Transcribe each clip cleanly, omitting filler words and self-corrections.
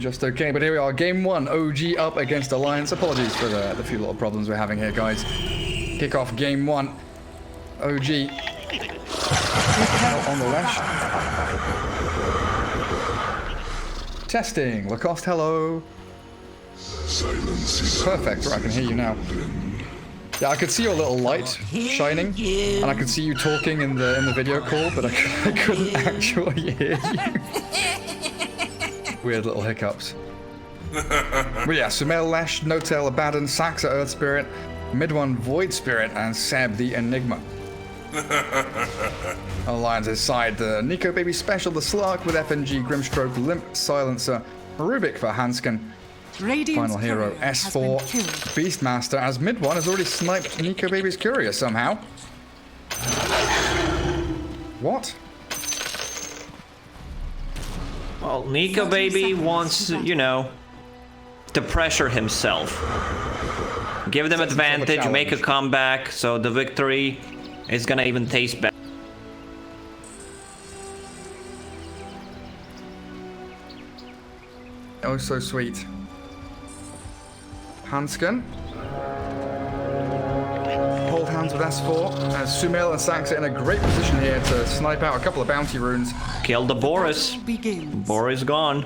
just okay. But here we are, game 1, OG up against Alliance. Apologies for the few little problems we're having here, guys. Kick off game 1. OG out on the lash. Testing. Lacoste, hello. Perfect. Right, I can hear you now. Yeah, I could see your little light shining, and I could see you talking in the video call, but I couldn't actually hear you. Weird little hiccups. But yeah, Sumail Lesh, No-Tail Abaddon, Saxa Earth Spirit, Mid-One Void Spirit, and Seb the Enigma. Alliance's side, the Nico Baby Special, the Slark with FNG, Grimstroke, Limp Silencer, Rubik for Hanskin. Final hero S4 Beastmaster, as Mid-One has already sniped Nico Baby's Courier somehow. What? Well, Nico Baby wants, you know, to pressure himself. Give them advantage, make a comeback, so the victory is gonna even taste better. Oh, so sweet. Hanskin. Hold hands with S4 as Sumail and Saxa in a great position here to snipe out a couple of bounty runes. Kill the Boris. Boris gone.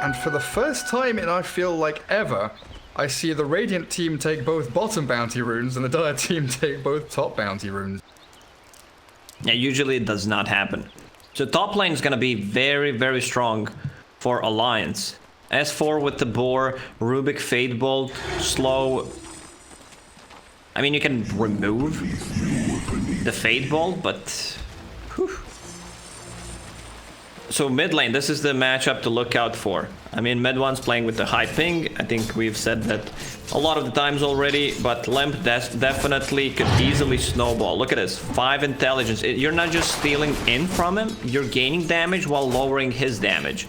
And for the first time in I feel like ever, I see the Radiant team take both bottom bounty runes and the Dire team take both top bounty runes. Yeah, usually it does not happen. So top lane is gonna be very, very strong for Alliance. S4 with the Boar, Rubik Fade Bolt, slow. I mean, you can remove the Fade Bolt, but... Whew. So mid lane, this is the matchup to look out for. I mean, Mid-One's playing with the high ping. I think we've said that a lot of the times already, but Limp definitely could easily snowball. Look at this, 5 intelligence. You're not just stealing in from him, you're gaining damage while lowering his damage.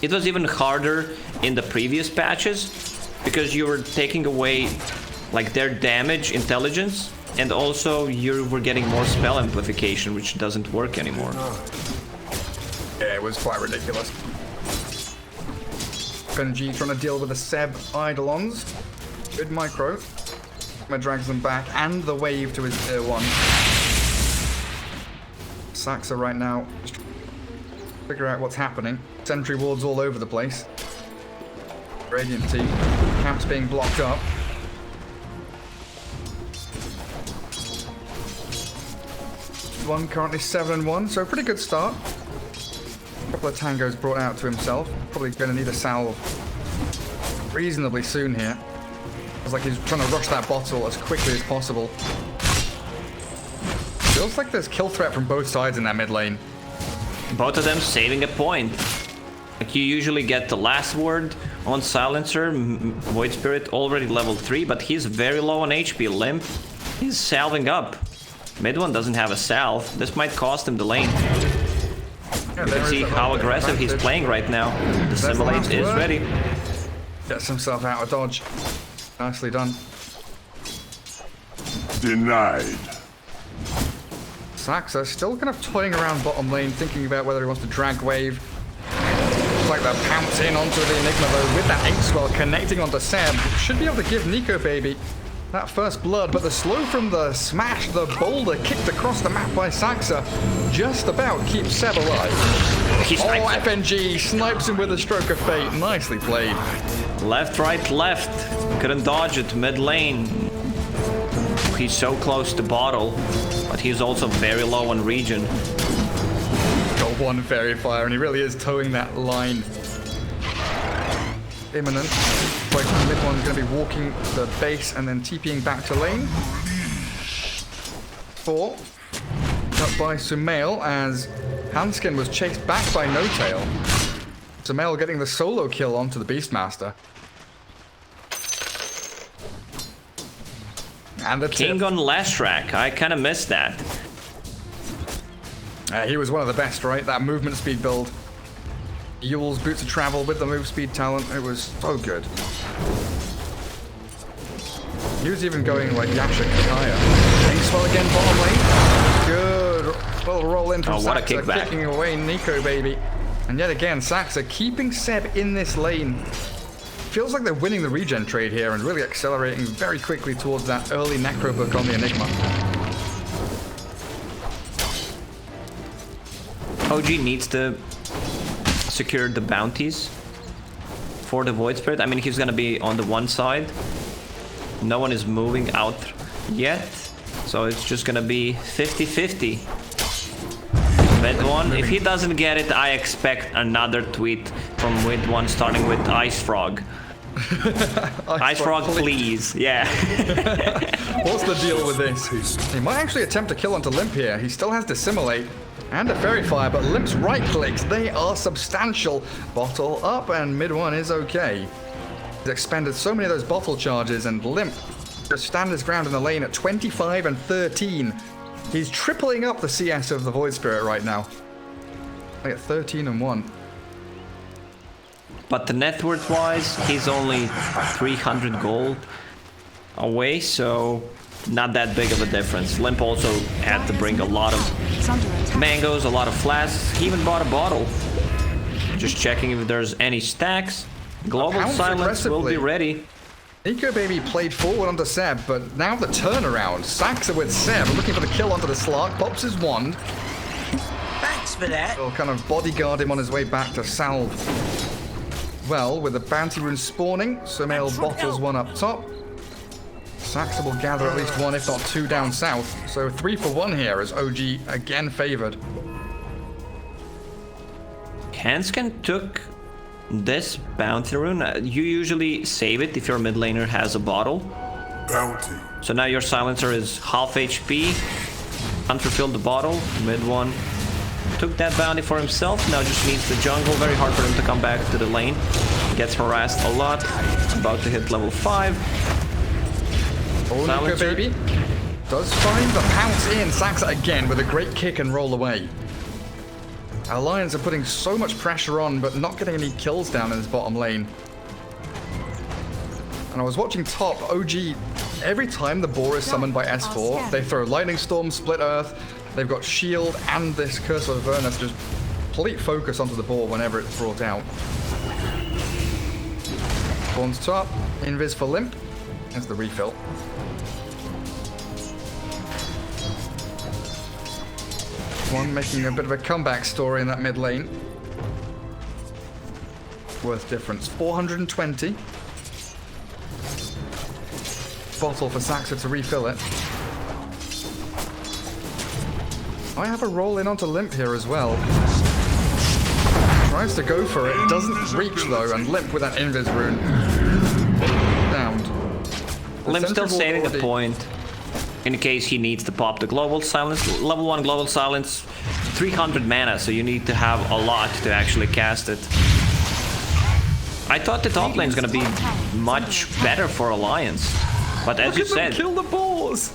It was even harder in the previous patches because you were taking away like their damage intelligence, and also you were getting more spell amplification, which doesn't work anymore. Yeah, it was quite ridiculous. FNG trying to deal with the Seb Eidolons. Good micro. Drags them back, and the wave to his tier 1. Saxa right now just figure out what's happening. Sentry wards all over the place. Radiant team. Camps being blocked up. One currently 7-1, so pretty good start. A couple of tangos brought out to himself. Probably going to need a salve reasonably soon here. It's like he's trying to rush that bottle as quickly as possible. Feels like there's kill threat from both sides in that mid lane. Both of them saving a point. Like you usually get the last word on Silencer. Void Spirit already level 3, but he's very low on HP. Limp, he's salving up. Mid-One doesn't have a salve. This might cost him the lane. Yeah, you can see how aggressive he's playing right now. The Simulate is ready. Gets himself out of dodge. Nicely done. Denied. Saxa still kind of toying around bottom lane, thinking about whether he wants to drag wave. Looks like they'll pounce in onto the Enigma though, with that Ink Swell connecting onto Seb. Should be able to give Nico Baby that first blood, but the slow from the smash, the boulder kicked across the map by Saxa, just about keeps Seb alive. FNG snipes him with a stroke of fate. Nicely played. Left, right, left. Couldn't dodge it. Mid lane. He's so close to bottle, but he's also very low on regen. Got one fairy fire, and he really is towing that line. Imminent. Like Mid-One's going to be walking the base and then TPing back to lane. 4. Up by Sumail as Hanskin was chased back by No-Tail. Sumail getting the solo kill onto the Beastmaster. And the King on Lashrak. I kind of missed that. He was one of the best, right? That movement speed build. Yule's Boots of Travel with the move speed talent. It was so good. He was even going like Yasha higher. Ink Swell again, bottom lane. Good. Well, roll in from what a Saxa, kickback. kicking away Nico Baby. And yet again, Saxa keeping Seb in this lane. Feels like they're winning the regen trade here and really accelerating very quickly towards that early necro book on the Enigma. OG needs to secure the bounties for the Void Spirit. I mean, he's gonna be on the one side. No one is moving out yet. So it's just gonna be 50-50. Mid one, if he doesn't get it, I expect another tweet from mid one starting with Ice Frog. Ice Frog, please. Yeah. What's the deal with this? He might actually attempt to kill onto Limp here. He still has Dissimulate and a Fairy Fire, but Limp's right clicks, they are substantial. Bottle up, and mid one is okay. He's expended so many of those bottle charges, and Limp just stand his ground in the lane at 25 and 13. He's tripling up the CS of the Void Spirit right now. Like at 13 and 1. But the net worth wise, he's only 300 gold away, so not that big of a difference. Limp also had to bring a lot of mangoes, a lot of flasks. He even bought a bottle. Just checking if there's any stacks. Global Silence will be ready. Nico Baby played forward onto Seb, but now the turnaround. Saxa with Seb, looking for the kill onto the Slark, pops his wand. Thanks for that. He'll kind of bodyguard him on his way back to Salve. Well, with the bounty rune spawning, Sumail bottles one up top. Saxa will gather at least one, if not two, down south. So 3 for 1 here as OG again favored. Hansken took this bounty rune. You usually save it if your mid laner has a bottle. Bounty. So now your silencer is half HP. Hunter filled the bottle. Mid one took that bounty for himself. Now just needs the jungle. Very hard for him to come back to the lane. Gets harassed a lot. About to hit level 5. Oh, Nico Baby does find the pounce in. Saxa again with a great kick and roll away. Alliance are putting so much pressure on, but not getting any kills down in this bottom lane. And I was watching top, OG, every time the boar is summoned by S4, they throw Lightning Storm, Split Earth, they've got Shield and this Curse of Avernus, just complete focus onto the boar whenever it's brought out. Spawns top, Invis for Limp, that's the refill. One making a bit of a comeback story in that mid lane. Worth difference. 420. Bottle for Saxa to refill it. I have a roll in onto Limp here as well. Tries to go for it. Doesn't reach though, and Limp with that Invis rune. Downed. Limp still saving a point in case he needs to pop the global silence. Level 1 global silence, 300 mana, so you need to have a lot to actually cast it. I thought the top lane is gonna be much better for Alliance, but as you said, kill the boars.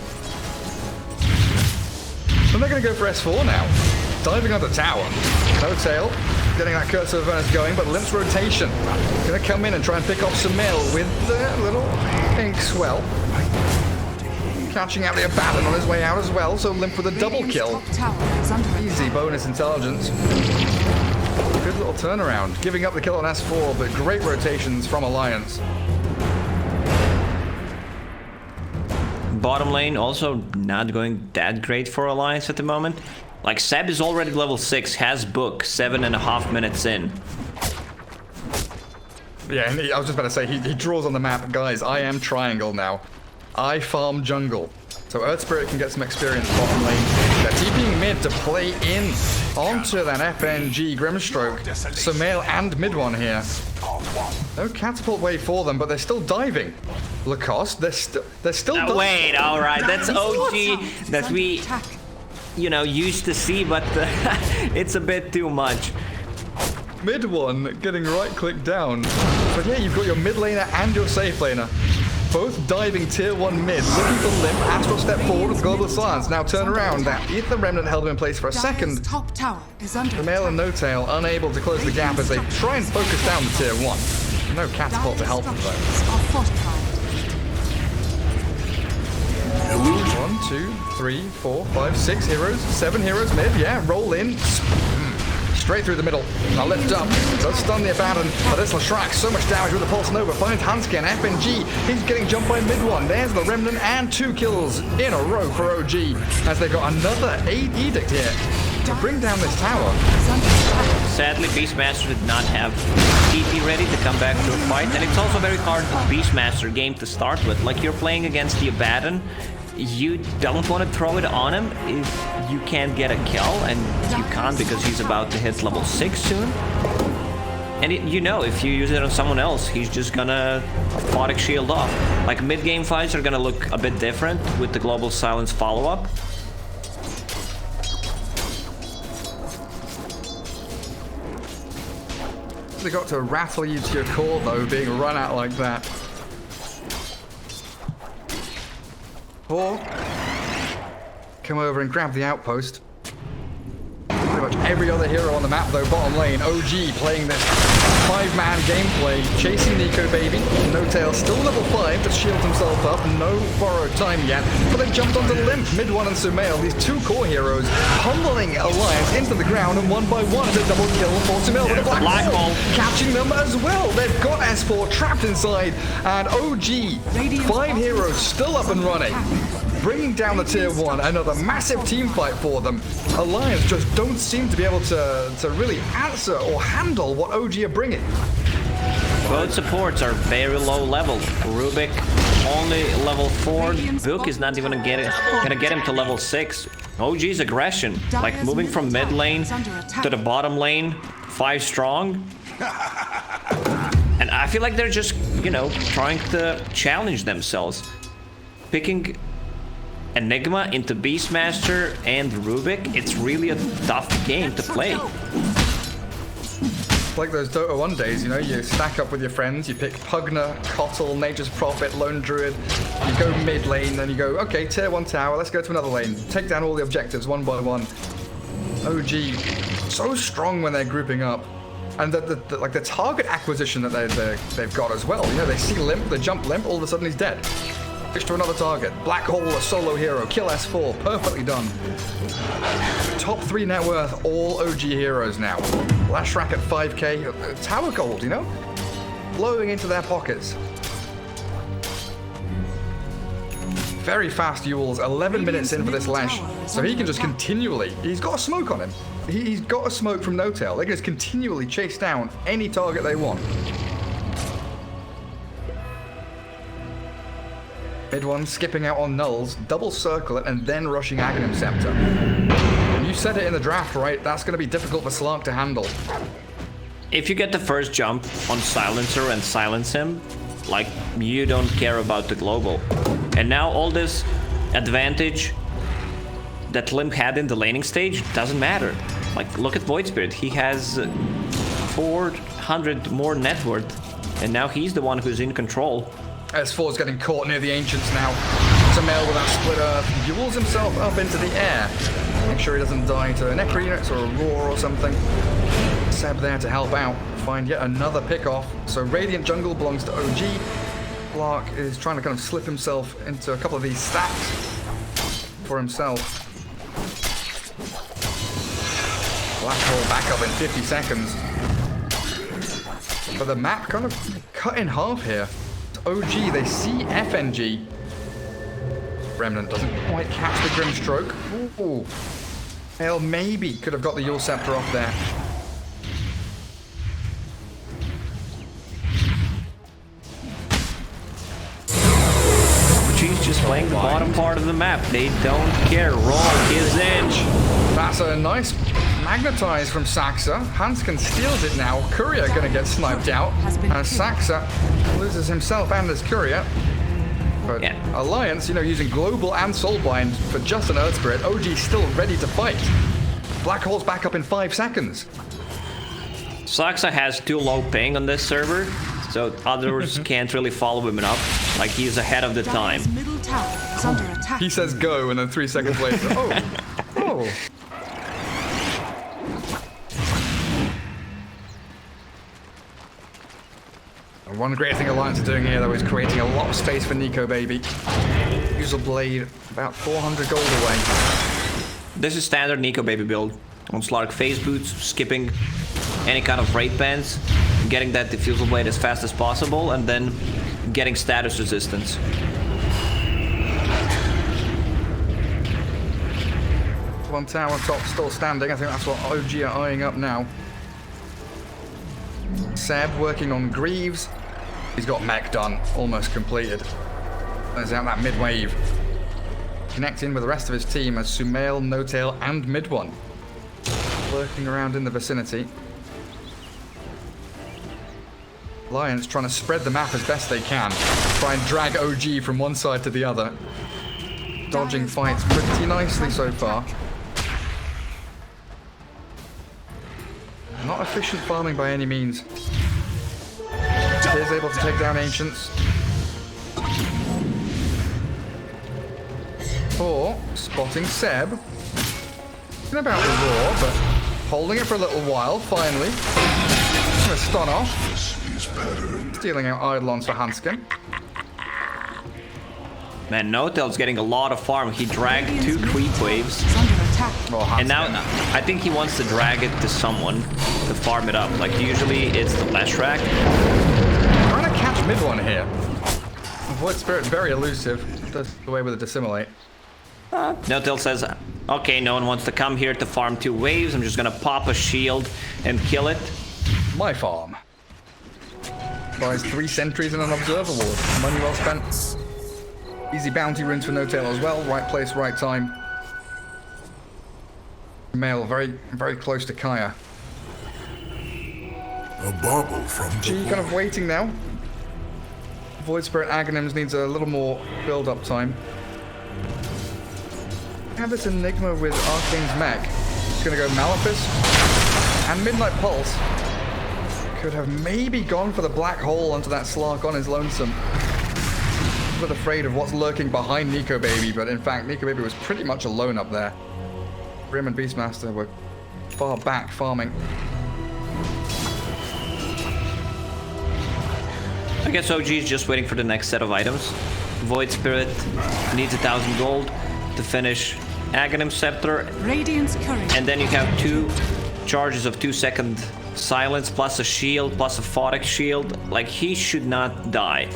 And they're gonna go for S4 now. Diving on the tower. No tail. Getting that Curse of Avernus going, but Limp's rotation. Gonna come in and try and pick off Sumail with the little pink swell. Catching out the Abaddon on his way out as well, so Limp with a double kill. Easy bonus intelligence. Good little turnaround. Giving up the kill on S4, but great rotations from Alliance. bottom lane also not going that great for Alliance at the moment. Like, Seb is already level 6, has book, 7.5 minutes in. Yeah, and I was just about to say, he draws on the map. Guys, I am triangle now. I farm jungle. So Earth Spirit can get some experience bottom lane. They're TPing mid to play in onto that FNG Grimstroke. Sumail and mid one here. No catapult wave for them, but they're still diving. Lacoste, they're still diving. Wait, alright, that's OG that we, you know, used to see, but it's a bit too much. Mid one getting right click down. But yeah, you've got your mid laner and your safe laner. Both diving tier 1 mid, looking for Limp. Astral step forward with Global Silence. Now turn around. That Ether Remnant held him in place for a second. Top tower is under Sumail and No Tail unable to close the gap as they try and focus down the tier 1. No catapult to help them though. 1, 2, 3, 4, 5, 6 heroes. 7 heroes mid. Yeah, roll in. straight through the middle. Now lift up. Does stun the Abaddon, but this Lashrak, so much damage with the Pulse Nova. Finds Hanske and FNG. He's getting jumped by mid one. There's the Remnant and 2 kills in a row for OG as they got another 8 Edict here to bring down this tower. Sadly, Beastmaster did not have TP ready to come back to a fight, and it's also very hard with Beastmaster game to start with. Like, you're playing against the Abaddon, you don't want to throw it on him if you can't get a kill, and you can't because he's about to hit level 6 soon. And you know, if you use it on someone else, he's just gonna Aphotic Shield off. Like, mid-game fights are gonna look a bit different with the Global Silence follow-up. They got to rattle you to your core, though, being run out like that. Or come over and grab the outpost. Pretty much every other hero on the map, though, bottom lane. OG playing this 5-man gameplay, chasing Nico Baby. No Tail still level 5 to shield himself up. No borrowed time yet, but they jumped onto Limp, mid one and Sumail. These 2 core heroes pummeling Alliance into the ground, and one by one, it's a double kill for Sumail with a black hole, catching them as well. They've got S4 trapped inside, and OG, 5 heroes still up and running, bringing down the tier 1. Another massive team fight for them. Alliance just don't seem to be able to really answer or handle what OG are bringing. Both supports are very low level. Rubik only level 4. Book is not even gonna get him to level 6. OG's aggression, like moving from mid lane to the bottom lane, 5 strong. And I feel like they're just, you know, trying to challenge themselves. Picking Enigma into Beastmaster and Rubik, it's really a tough game to play. Like those Dota 1 days, you know, you stack up with your friends, you pick Pugna, Kotl, Nature's Prophet, Lone Druid, you go mid lane, then you go, okay, tier 1 tower, let's go to another lane, take down all the objectives one by one. OG, so strong when they're grouping up. And the target acquisition that they've got as well. You know, they see Limp, they jump Limp, all of a sudden he's dead. Switch to another target. Black Hole, a solo hero. Kill S4. Perfectly done. Top 3 net worth, all OG heroes now. Lashrak at 5k. Tower gold, you know? Flowing into their pockets. Very fast Yules. 11 minutes in for this Lash. So he can just continually... He's got a smoke on him. He's got a smoke from No Tail. They can just continually chase down any target they want. Mid one skipping out on nulls, double circle it, and then rushing Aghanim Scepter. You said it in the draft, right? That's going to be difficult for Slark to handle. If you get the first jump on Silencer and silence him, like, you don't care about the global. And now all this advantage that Limp had in the laning stage doesn't matter. Like, look at Void Spirit. He has 400 more net worth, and now he's the one who's in control. S4's getting caught near the Ancients now. Sumail with that split earth. Yules himself up into the air. Make sure he doesn't die to a Necro unit or a Roar or something. Seb there to help out. Find yet another pick-off. So Radiant Jungle belongs to OG. Clark is trying to kind of slip himself into a couple of these stacks for himself. Black Hole back up in 50 seconds. But the map kind of cut in half here. OG, they see FNG. Remnant doesn't quite catch the Grim Stroke. Ooh. Hale maybe could have got the Yule Scepter off there. OG's just playing the bottom part of the map. They don't care. Roll is in. That's a nice magnetize from Saxa. Hanskin steals it now. Courier gonna get sniped out. And Saxa loses himself and his Courier. But yeah. Alliance, you know, using Global and Soulbind for just an Earth Spirit. OG still ready to fight. Black Hole's back up in 5 seconds. Saxa has too low ping on this server, so others can't really follow him enough. Like, he's ahead of the time. He says go, and then 3 seconds later, oh. One great thing Alliance are doing here, though, is creating a lot of space for Nico Baby. Use a blade about 400 gold away. This is standard Nico Baby build. on Slark phase boots, skipping any kind of raid bans, getting that diffusal blade as fast as possible, and then getting status resistance. One tower top still standing. I think that's what OG are eyeing up now. Seb working on Greaves. He's got mech done, almost completed. There's out that mid-wave. Connecting with the rest of his team as Sumail, No-Tail, and Mid-One. Lurking around in the vicinity. Alliance trying to spread the map as best they can. Try and drag OG from one side to the other. Dodging fights pretty nicely so far. Not efficient farming by any means. Is able to take down Ancients. Or spotting Seb. Thinking about the roar, but holding it for a little while, finally. Gonna stun off. Stealing out Eidolons for Hanskin. Man, No-Tail's getting a lot of farm. He dragged 2 creep waves. And now I think he wants to drag it to someone to farm it up. Like usually it's the Leshrac. Trying to catch Mid-One here. Void Spirit's very elusive. Does away with a dissimilate. No-Tail says, okay, no one wants to come here to farm 2 waves. I'm just gonna pop a shield and kill it. My farm. Buys 3 sentries and an observer ward. Money well spent. Easy bounty runes for No-Tail as well. Right place, right time. Male, very close to Kaya. A bauble from G the kind of waiting now. Void Spirit Aghanims needs a little more build-up time. Have this Enigma with Arcane's mech. It's gonna go Malefice and Midnight Pulse. Could have maybe gone for the black hole onto that Slark on his lonesome. A bit afraid of what's lurking behind Nico Baby, but in fact Nico Baby was pretty much alone up there. Grim and Beastmaster were far back farming. I guess OG is just waiting for the next set of items. Void Spirit needs 1,000 gold to finish Aghanim Scepter. Radiant's courage. And then you have 2 charges of 2-second silence, plus a shield, plus a Photic shield. Like, he should not die.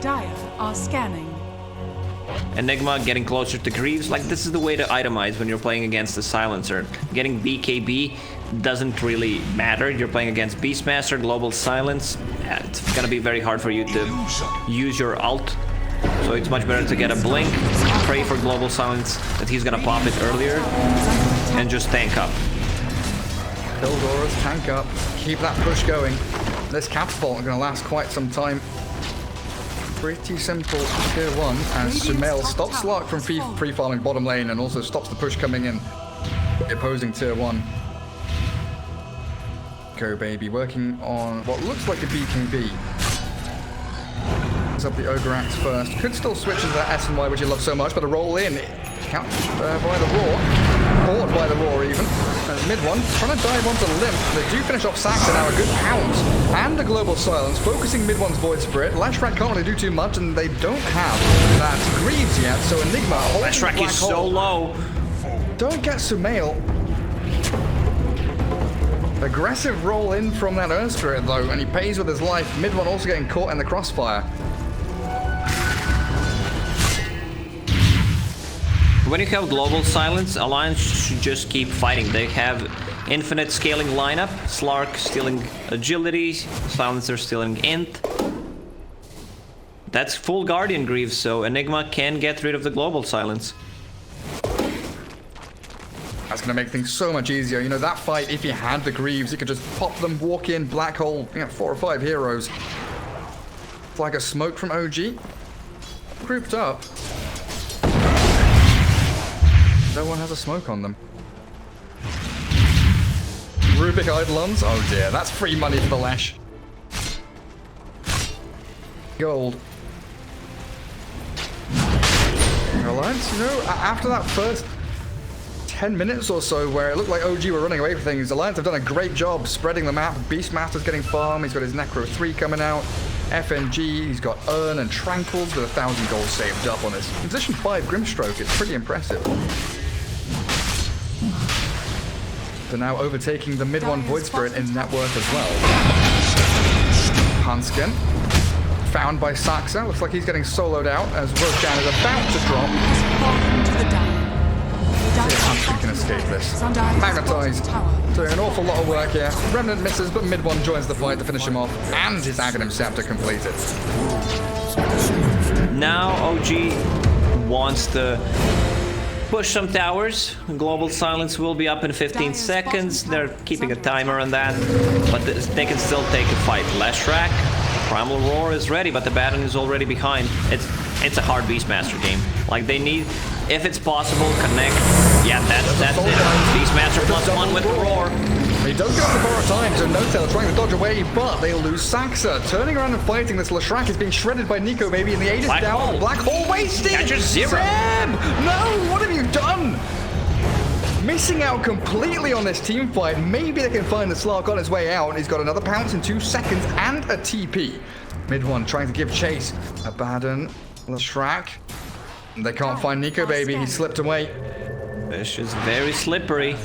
Dire are scanning. Enigma getting closer to Greaves. Like, this is the way to itemize when you're playing against the Silencer. Getting BKB doesn't really matter. You're playing against Beastmaster, Global Silence. It's gonna be very hard for you to use your ult. So it's much better to get a blink, pray for Global Silence that he's gonna pop it earlier, and just tank up. Kildora's tank up. Keep that push going. This catapult is gonna last quite some time. Pretty simple tier 1 as Sumail stops Slark from free-farming bottom lane and also stops the push coming in. The opposing tier 1. Go Baby working on what looks like a BKB. Up the Ogre Axe first. Could still switch into that S and Y which you love so much, but a roll in. Count by the roar. Caught by the roar even. Mid-One trying to dive onto Limp. They do finish off Saxon now. A good pounce. And a Global Silence. Focusing Mid-One's Void Spirit. Leshrac can't really do too much and they don't have that Greaves yet. So Enigma holds Leshrac is so low. Don't get Sumail. Aggressive roll in from that Earth Spirit though, and he pays with his life. Mid-One also getting caught in the crossfire. When you have Global Silence, Alliance should just keep fighting. They have infinite scaling lineup. Slark stealing agility, Silencer stealing int. That's full Guardian Greaves, so Enigma can get rid of the Global Silence. That's going to make things so much easier. You know, that fight, if you had the Greaves, you could just pop them, walk in, black hole, 4 or 5 heroes. It's like a smoke from OG. Grouped up. No one has a smoke on them. Rubik Eidolons? Oh dear, that's free money for the Lesh. Gold. Alliance, you know, after that first 10 minutes or so where it looked like OG were running away from things, Alliance have done a great job spreading the map. Beastmaster's getting farm, he's got his Necro 3 coming out. FNG, he's got Urn and Tranquils with 1,000 gold saved up on his position 5 Grimstroke. It's pretty impressive. They're now overtaking the mid one Void Spirit in net worth as well. Hanskin, found by Saxa. Looks like he's getting soloed out as Roshan is about to drop. See if Hanskin can escape this. Magnetized, doing an awful lot of work here. Remnant misses, but mid one joins the fight to finish him off, and his Aghanim Scepter completed. Now OG wants to push some towers. Global Silence will be up in 15 seconds. They're keeping a timer on that, but they can still take a fight. Leshrac, Primal Roar is ready, but the Baron is already behind. It's a hard Beastmaster game. Like, they need, if it's possible, connect. Yeah, that's it. Beastmaster +1 with the Roar. He does go to borrow time, so No-Tail trying to dodge away, but they lose Saxa. Turning around and fighting this, Leshrac is being shredded by Nico Baby, and the Aegis Black down. hole. Black Hole wasted! Catches 0. Seb! No! What have you done? Missing out completely on this team fight. Maybe they can find the Slark on his way out. He's got another pounce in 2 seconds and a TP. Mid one trying to give chase. Abaddon, Leshrac. They can't find Nico Baby. He slipped away. Fish is very slippery.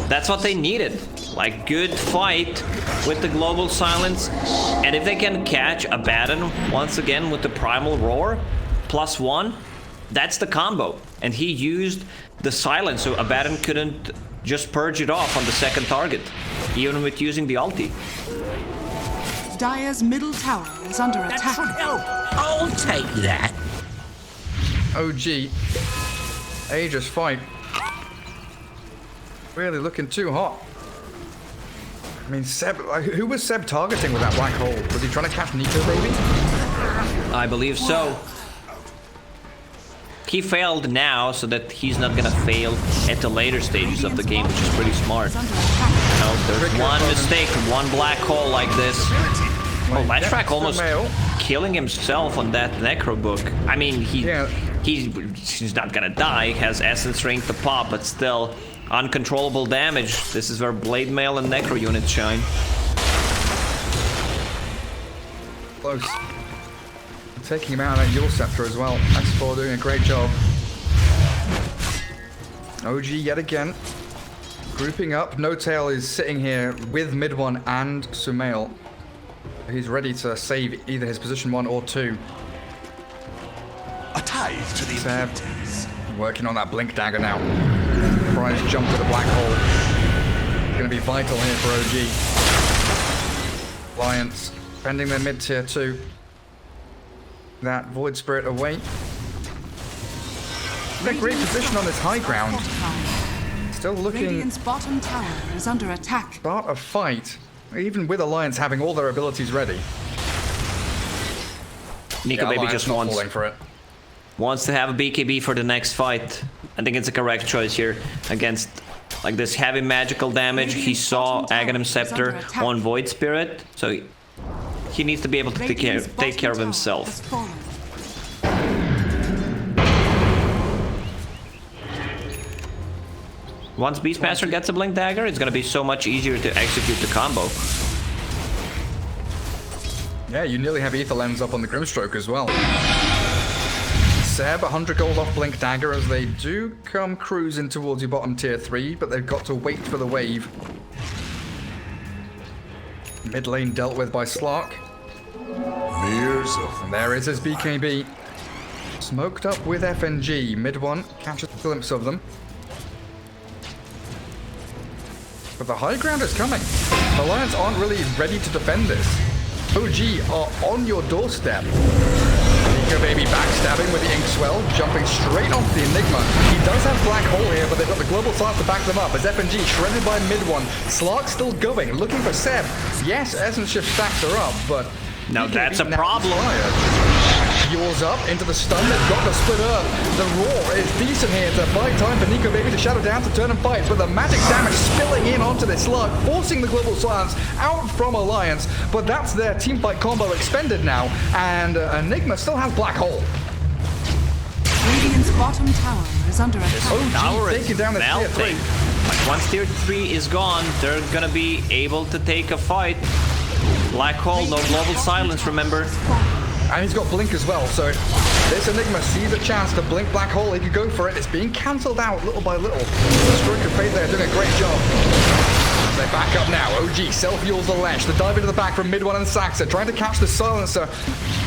That's what they needed. Like, good fight with the Global Silence. And if they can catch Abaddon once again with the Primal Roar +1, that's the combo. And he used the silence, so Abaddon couldn't just purge it off on the second target, even with using the ulti. Dire's middle tower is under That's attack. from help. I'll take that. OG. Aegis fight. Really looking too hot. I mean, Seb, who was Seb targeting with that black hole? Was he trying to catch Nico Baby? I believe so. He failed now, so that he's not gonna fail at the later stages of the game, which is pretty smart. No, there's one mistake, one black hole like this. Oh, Leshrac almost killing himself on that Necro book. I mean, he's not gonna die. He has Essence Ring to pop, but still uncontrollable damage. This is where Blade Mail and Necro units shine. Close. Taking him out at your scepter as well. X4 doing a great job. OG yet again. Grouping up. No-Tail is sitting here with mid one and Sumail. He's ready to save either his position 1 or 2. A tithe to the Seb working on that blink dagger now. Prize jump to the black hole. Gonna be vital here for OG. Alliance defending their mid tier 2. That Void Spirit away. In a great position on this high ground. Still looking. Radiant's bottom tower is under attack. Start a fight, even with Alliance having all their abilities ready. Nico Baby just not falling for it. wants to have a BKB for the next fight. I think it's a correct choice here against like this heavy magical damage. He saw Aghanim Scepter on Void Spirit, so he needs to be able to take care of himself. Once Beastmaster gets a Blink Dagger, it's gonna be so much easier to execute the combo. Yeah, you nearly have Ether Lens up on the Grimstroke as well. Seb, 100 gold off Blink Dagger as they do come cruising towards your bottom tier 3, but they've got to wait for the wave. Mid lane dealt with by Slark. And there is his BKB. Smoked up with FNG. Mid one, catches a glimpse of them. But the high ground is coming. Alliance aren't really ready to defend this. OG are on your doorstep. Nico Baby backstabbing with the Ink Swell, jumping straight off the Enigma. He does have Black Hole here, but they've got the Global Silence to back them up. As FNG shredded by mid one. Slark still going, looking for Seb. Yes, Essence Shift stacks are up, but... Now that's a problem. Yours up into the stun. They've got the split earth. The roar is decent here to buy time for Nico Baby to shadow down to turn and fight. But the magic damage spilling in onto this slug, forcing the Global Silence out from Alliance. But that's their teamfight combo expended now. And Enigma still has Black Hole. Radiant's bottom tower is under attack. Tower taking is down the tier 3. But once tier 3 is gone, they're gonna be able to take a fight. Black Hole, no Global Silence, remember? And he's got Blink as well, so This Enigma sees a chance to blink Black Hole. He could go for it. It's being cancelled out little by little. The Stroke of Fate there doing a great job. They back up now. OG self-fuels the Lesh. The dive into the back from mid one and Saxa trying to catch the Silencer.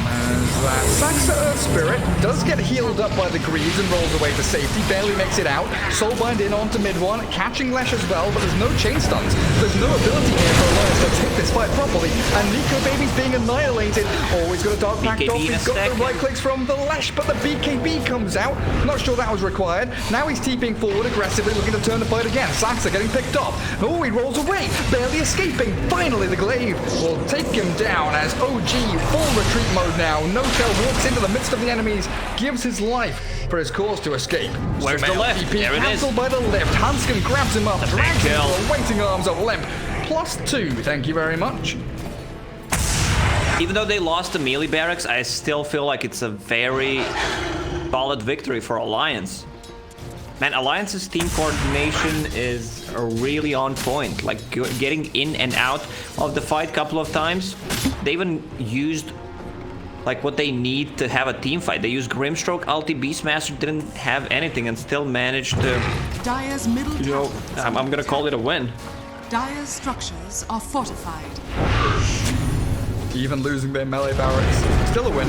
As that Saxa Earth Spirit does get healed up by the Greaves and rolls away to safety. Barely makes it out. Soulbind in onto mid one, catching Lesh as well, but there's no chain stuns. There's no ability here for Alliance to take this fight properly. And Nico Baby's being annihilated. Always got a dark packed off. He's got the right clicks from the Lesh, but the BKB comes out. Not sure that was required. Now he's TPing forward aggressively, looking to turn the fight again. Saxa getting picked up. Oh, he rolls away, barely escaping. Finally, the glaive will take him down as OG full retreat mode now. No Shell walks into the midst of the enemies, gives his life for his cause to escape. Where's the left? TP There it is. cancelled by the left. Hanskin grabs him up, drags him kill. to the waiting arms of Limp. +2, thank you very much. Even though they lost the melee barracks, I still feel like it's a very solid victory for Alliance. Man, Alliance's team coordination is really on point. Like, getting in and out of the fight a couple of times. They even used, like, what they need to have a team fight. They used Grimstroke, ulti, Beastmaster didn't have anything and still managed to, Dire's middle you know, tower. I'm gonna call it a win. Dire's structures are fortified. Even losing their melee barracks, still a win.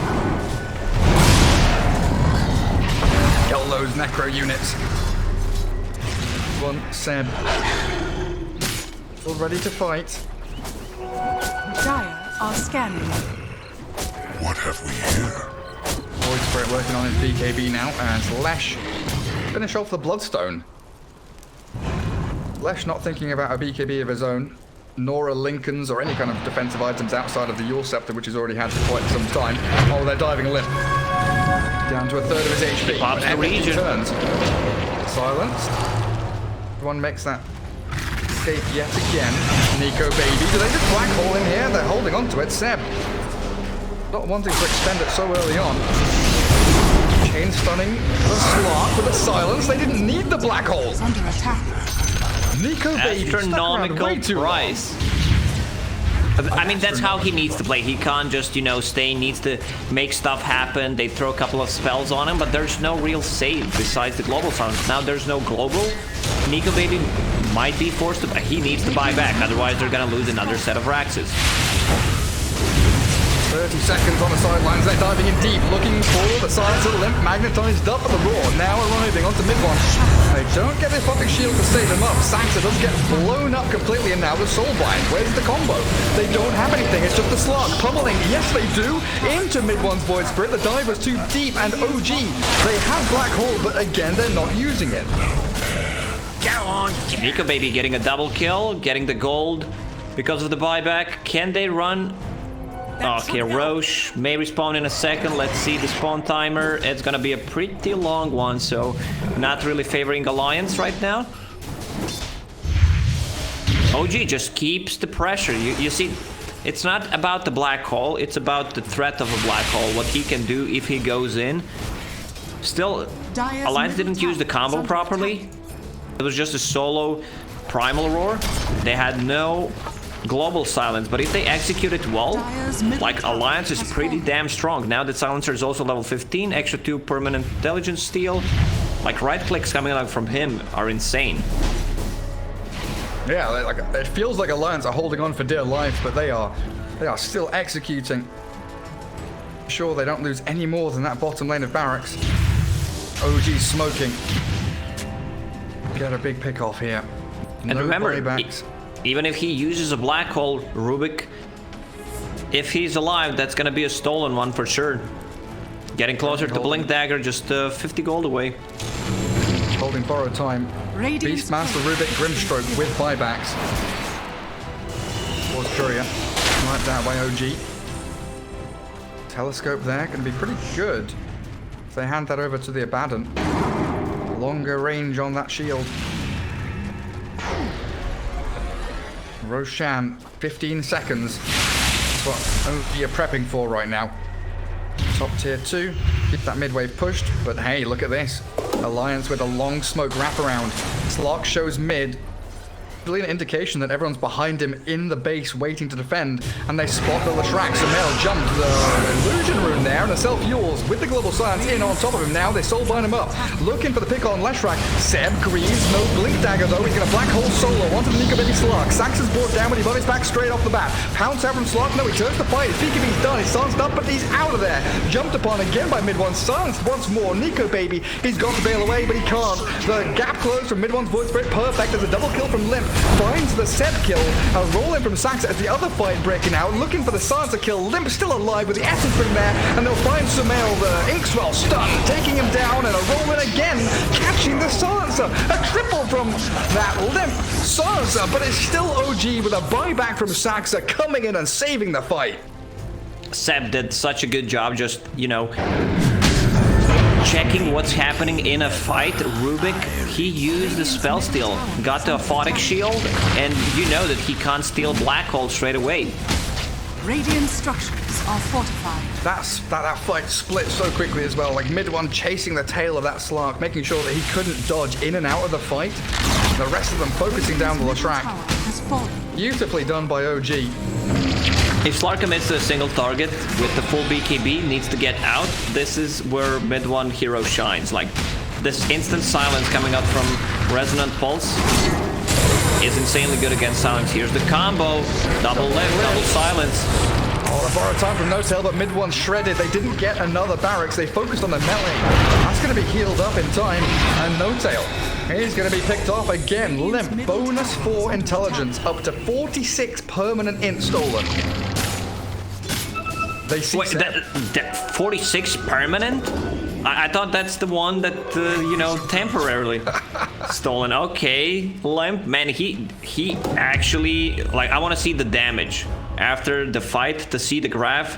Kill those necro units. One, Seb. All ready to fight. Dire are scanning. What have we here? Void Spirit working on his BKB now as Lesh finish off the Bloodstone. Lesh not thinking about a BKB of his own, nor a Lincoln's or any kind of defensive items outside of the Yule Scepter, which he's already had for quite some time. Oh, they're diving a Limp. Down to a third of his HP. Pops the Epic region. Turns. Silenced. One makes that escape yet again. Nico Baby. Do they just black hole in here? They're holding on to it. Seb not wanting to extend it so early on. Chain stunning the Slark with a silence. They didn't need the black hole. Is under attack. Nico Baby stuck around Astronomical way too long. price. I mean, that's how he needs to play. He can't just, you know, stay. He needs to make stuff happen. They throw a couple of spells on him, but there's no real save besides the global silence. Now there's no global. Nico Baby might be forced to... He needs to buy back, otherwise they're going to lose another set of Raxes. 30 seconds on the sidelines. They're diving in deep, looking for the silence of the Limp, magnetized up at the Roar. Now arriving onto mid one. They don't get their fucking shield to save them up. Saxa does get blown up completely, and now the Soulbind. Where's the combo? They don't have anything. It's just the Slug pummeling. Yes, they do. Into mid one's Void Spirit. The dive was too deep, and OG. They have Black Hole, but again, they're not using it. Go on, Nico Baby getting a double kill, getting the gold because of the buyback. Can they run? Okay, Roche may respawn in a second. Let's see the spawn timer. It's gonna be a pretty long one, so not really favoring Alliance right now. OG just keeps the pressure. You see, it's not about the black hole, it's about the threat of a black hole, what he can do if he goes in. Still, Alliance didn't use the combo properly. It was just a solo primal roar. They had no global silence, but if they execute it well, like, Alliance is pretty damn strong. Now that Silencer is also level 15, extra 2 permanent intelligence steal. Like, right clicks coming out from him are insane. Yeah, like, it feels like Alliance are holding on for dear life, but they are still executing. Sure, they don't lose any more than that bottom lane of barracks. OG smoking. Get a big pick off here. And No remember, buybacks. even if he uses a black hole, Rubik, if he's alive, that's gonna be a stolen one for sure. Getting closer to Blink Dagger, just 50 gold away. Holding borrowed time. Radiant's Beastmaster Rubik Grimstroke with buybacks. Was Courier. Sniped out by OG. Telescope there, gonna be pretty good. If they hand that over to the Abaddon. Longer range on that shield. Roshan, 15 seconds. That's what OG are prepping for right now. Top tier 2. Keep that mid-wave pushed, but hey, look at this. Alliance with a long smoke wraparound. Slark shows mid. an indication that everyone's behind him in the base waiting to defend, and they spot the Leshrac. Sumail jumps the illusion rune there, and a self-fuels with the global silence in on top of him now. They soulbind him up, looking for the pick on Leshrac. Seb grieves, no blink dagger though. He's gonna black hole solo onto the Nico Baby Slark. Sax is brought down, but he bodies back straight off the bat. Pounce out from Slark, no, he turns the fight. His BKB's done, he's silenced up, but he's out of there. Jumped upon again by Mid-1, silenced once more. Nico Baby, he's got to bail away, but he can't. The gap closed from Mid-1's Void Spirit, perfect. There's a double kill from Limp, finds the Seb kill. A roll in from Sax as the other fight breaking out, looking for the silencer kill. Limp still alive with the essence ring there, and they'll find Sumail, the Inkswell stun, taking him down, and a roll in again, catching the silencer. A triple from that Limp silencer, but it's still OG with a buyback from Saxa coming in and saving the fight. Seb did such a good job just, you know, checking what's happening in a fight. Rubik, he used the spell steal, got the aphotic shield, and you know that he can't steal black hole straight away. Radiant structures are fortified. That fight split so quickly as well. Like Mid-1 chasing the tail of that Slark, making sure that he couldn't dodge in and out of the fight. The rest of them focusing down the Leshrac. Beautifully done by OG. If Slark commits to a single target with the full BKB, needs to get out, this is where Mid-1 hero shines. Like, this instant silence coming up from Resonant Pulse is insanely good against silence. Here's the combo. Double lift, double silence. Oh, a borrowed time from No-Tail, but Mid-1 shredded. They didn't get another barracks. They focused on the melee. That's going to be healed up in time. And No-Tail, he's going to be picked off again. Limp, bonus 4 intelligence, up to 46 permanent int stolen. They see Wait, that 46 permanent? I thought that's the one that, you know, temporarily stolen. Okay, Limp, man, he actually, like, I want to see the damage after the fight to see the graph,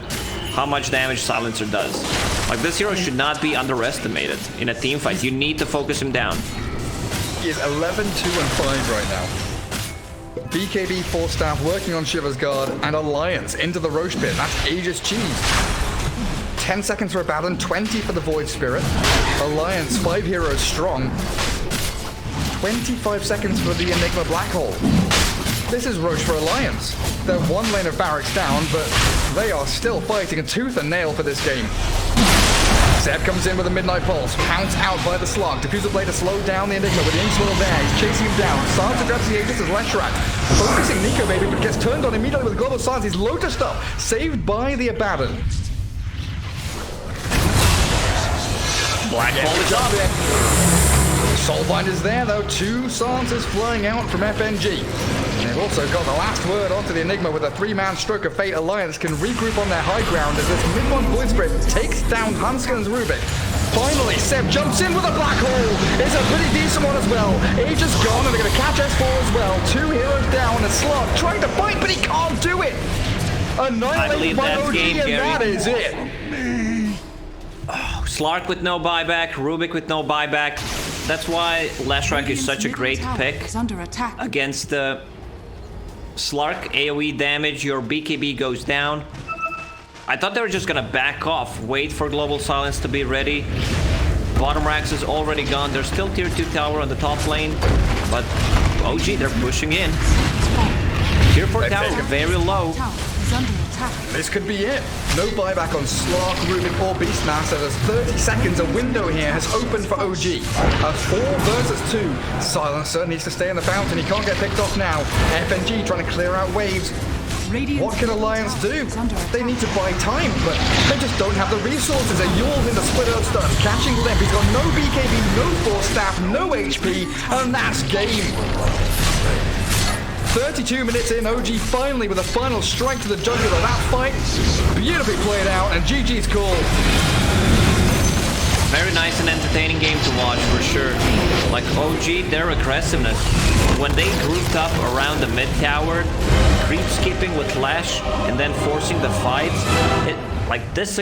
how much damage Silencer does. Like, this hero should not be underestimated in a team fight. You need to focus him down. He is 11, 2, and 5 right now. BKB, 4 staff, working on Shiver's Guard, and Alliance into the Roche Pit. That's Aegis Cheese. 10 seconds for Abaddon, 20 for the Void Spirit. Alliance, 5 heroes strong. 25 seconds for the Enigma Black Hole. This is Roche for Alliance. They're one lane of barracks down, but they are still fighting a tooth and nail for this game. Seb comes in with a Midnight Pulse, pounced out by the Slug. Diffuser Blade to slow down the Enigma with the Inkswell there. He's chasing him down. Starts to grab the Aegis as Leshrac. Focusing Nico Baby, but gets turned on immediately with Global Silence. He's Lotused up, saved by the Abaddon. Black hole is up. Soulbind is there though, 2 silences flying out from FNG. And they've also got the last word onto the Enigma with a 3-man Stroke of Fate. Alliance can regroup on their high ground as this Mid-1 Void Spirit takes down Hanskin's Rubik. Finally, Seb jumps in with a black hole. It's a pretty decent one as well. Age is gone and they're going to catch S4 as well. 2 heroes down and Slug trying to fight, but he can't do it. Annihilated by OG and that is it. Oh, Slark with no buyback, Rubik with no buyback. That's why Leshrac is such a great pick against the Slark. AoE damage, your BKB goes down. I thought they were just gonna back off, wait for Global Silence to be ready. Bottom racks is already gone. There's still tier 2 tower on the top lane, but OG, they're pushing in. Tier 4 tower very low. This could be it. No buyback on Slark, Rubik, or Beastmaster. There's 30 seconds. A window here has opened for OG. A 4 versus 2. Silencer needs to stay in the fountain. He can't get picked off now. FNG trying to clear out waves. What can Alliance do? They need to buy time, but they just don't have the resources. A Yule's in the split earth stun, catching Limp. He's got no BKB, no 4 staff, no HP, and that's game. 32 minutes in, OG finally with a final strike to the jugular. That fight, beautifully played out, and GG's call. Very nice and entertaining game to watch, for sure. Like, OG, their aggressiveness. When they grouped up around the mid tower, creep skipping with Lash, and then forcing the fight, like, this